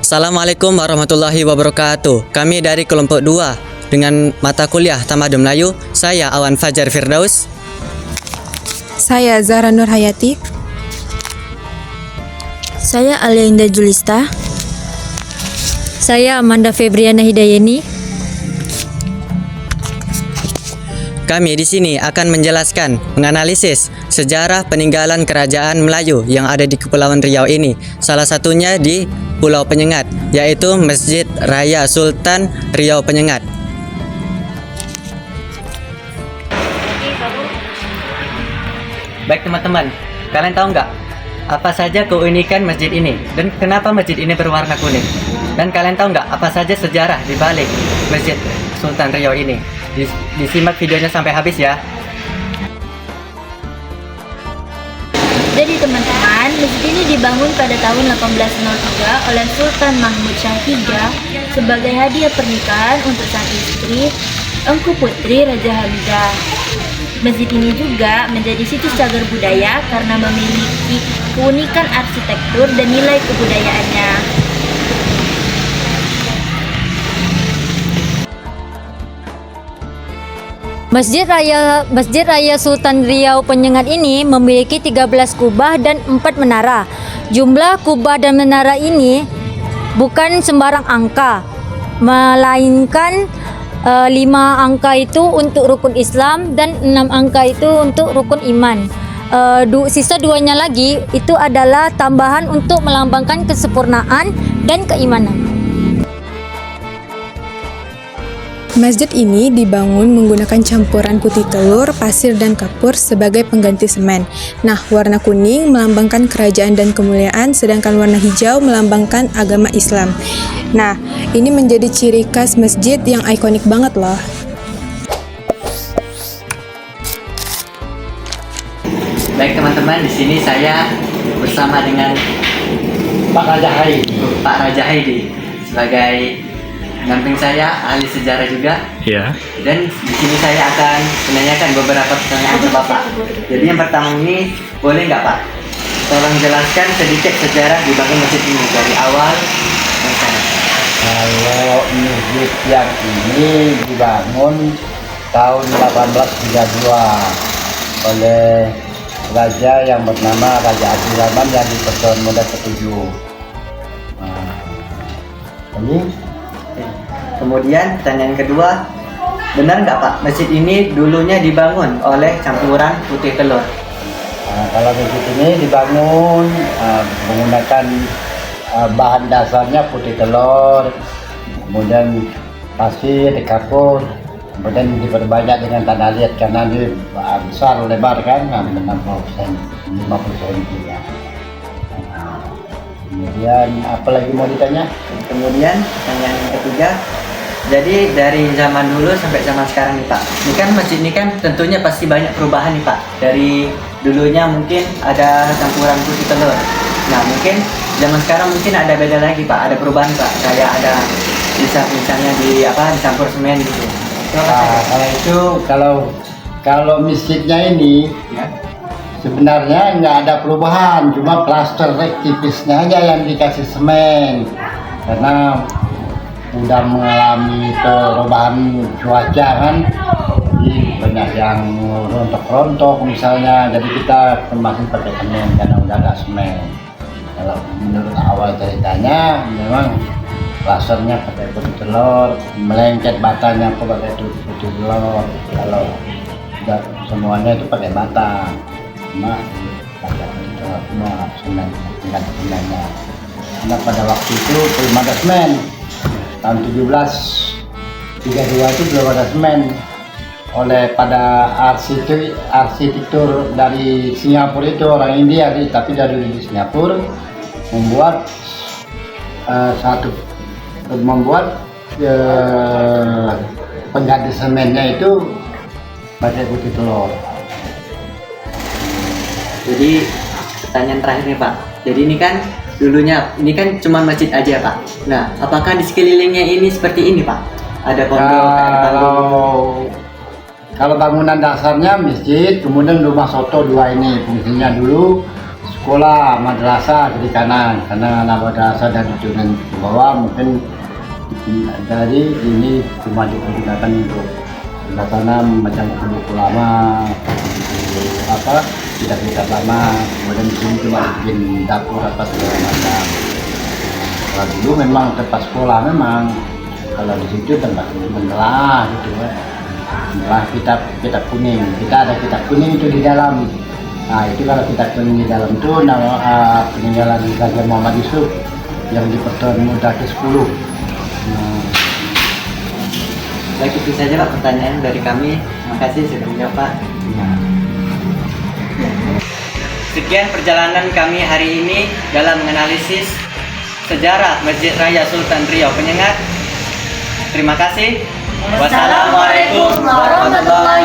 Assalamualaikum warahmatullahi wabarakatuh. Kami dari kelompok 2 dengan mata kuliah Tamadun Melayu. Saya Awan Fajar Firdaus. Saya Zahra Nur Hayati. Saya Alia Indah Julista. Saya Amanda Febriana Hidayeni. Kami di sini akan menjelaskan, menganalisis sejarah peninggalan kerajaan Melayu yang ada di Kepulauan Riau ini. Salah satunya di Pulau Penyengat, yaitu Masjid Raya Sultan Riau Penyengat. Baik teman-teman, kalian tahu nggak apa saja keunikan masjid ini dan kenapa masjid ini berwarna kuning? Dan kalian tahu nggak apa saja sejarah di balik Masjid Sultan Riau ini? Disimak videonya sampai habis ya. Jadi teman-teman, masjid ini dibangun pada tahun 1803 oleh Sultan Mahmud Shah III sebagai hadiah pernikahan untuk sang istri, Engku Putri Raja Hamidah. Masjid ini juga menjadi situs cagar budaya karena memiliki keunikan arsitektur dan nilai kebudayaannya. Masjid Raya Sultan Riau Penyengat ini memiliki 13 kubah dan 4 menara. Jumlah kubah dan menara ini bukan sembarang angka, melainkan 5 angka itu untuk rukun Islam dan 6 angka itu untuk rukun iman. Sisa 2-nya lagi itu adalah tambahan untuk melambangkan kesempurnaan dan keimanan. Masjid ini dibangun menggunakan campuran putih telur, pasir, dan kapur sebagai pengganti semen. Nah, warna kuning melambangkan kerajaan dan kemuliaan, sedangkan warna hijau melambangkan agama Islam. Nah, ini menjadi ciri khas masjid yang ikonik banget loh. Baik teman-teman, di sini saya bersama dengan Pak Raja Haidi sebagai pendamping saya, ahli sejarah juga. Ya. Dan di sini saya akan menanyakan beberapa pertanyaan ke Bapak. Jadi yang pertama ini, boleh nggak Pak? Tolong jelaskan sedikit sejarah dibangun masjid ini dari awal sampai sekarang. Kalau masjid yang ini dibangun tahun 1832 oleh raja yang bernama Raja Abdurrahman yang di Pertuan Muda ke-7. Ini Kemudian pertanyaan kedua, benar nggak Pak, masjid ini dulunya dibangun oleh campuran putih telur? kalau masjid ini dibangun menggunakan bahan dasarnya putih telur, kemudian pasir, kapur, kemudian diperbanyak dengan tanah liat karena dia besar lebar kan, 60 cm, 50 cm ya. Kemudian apa lagi mau ditanya? Kemudian pertanyaan yang ketiga, jadi dari zaman dulu sampai zaman sekarang nih Pak, ini kan masjid ini kan tentunya pasti banyak perubahan nih Pak. Dari dulunya mungkin ada campuran putih telur. Nah mungkin zaman sekarang mungkin ada beda lagi Pak, ada perubahan Pak. Kayak ada misalnya dicampur semen gitu. Kalau masjidnya ini Ya. sebenarnya nggak ada perubahan, cuma plaster tipisnya aja yang dikasih semen karena udah mengalami perubahan cuaca kan, jadi banyak yang rontok-rontok misalnya, jadi kita masih pakai semen karena udah ada semen. Kalau menurut awal ceritanya memang plasternya pakai putih telur, melengket batanya pakai putih telur, kalau udah semuanya itu pakai bata, cuma pakai putih telur semua semen, tingkat semennya. Karena pada waktu itu belum ada semen. Tahun 1732 itu belum ada semen, oleh pada arsitektur dari Singapura itu, orang India tapi dari Singapura membuat pengganti semennya itu pakai putih telur. Jadi pertanyaan terakhir nih Pak, jadi ini kan dulunya ini kan cuma masjid aja Pak. Nah, apakah di sekelilingnya ini seperti ini Pak? Ada pondok, ada panggung? Kalau bangunan dasarnya masjid, kemudian rumah soto 2 ini fungsinya dulu sekolah madrasah kiri kanan, karena anak madrasah dan turunan ke bawah mungkin dari ini cuma digunakan untuk tanam macam buku lama, apa kitab-kitab lama, kemudian di sini cuma bikin dapur apa segala macam. Kalau dulu memang tempat sekolah memang, kalau di situ tempat menelah gitu ya. Menelah kitab kuning, kita ada kitab kuning itu di dalam. Nah itu kalau kitab kuning di dalam itu nama peninggalan Raja Muhammad Yusuf yang di Pertuan Muda ke-10. Baik, itu saja Pak pertanyaan dari kami. Terima kasih sudah menjawab Pak. Sekian perjalanan kami hari ini dalam menganalisis sejarah Masjid Raya Sultan Riau Penyengat. Terima kasih. Wassalamualaikum warahmatullahi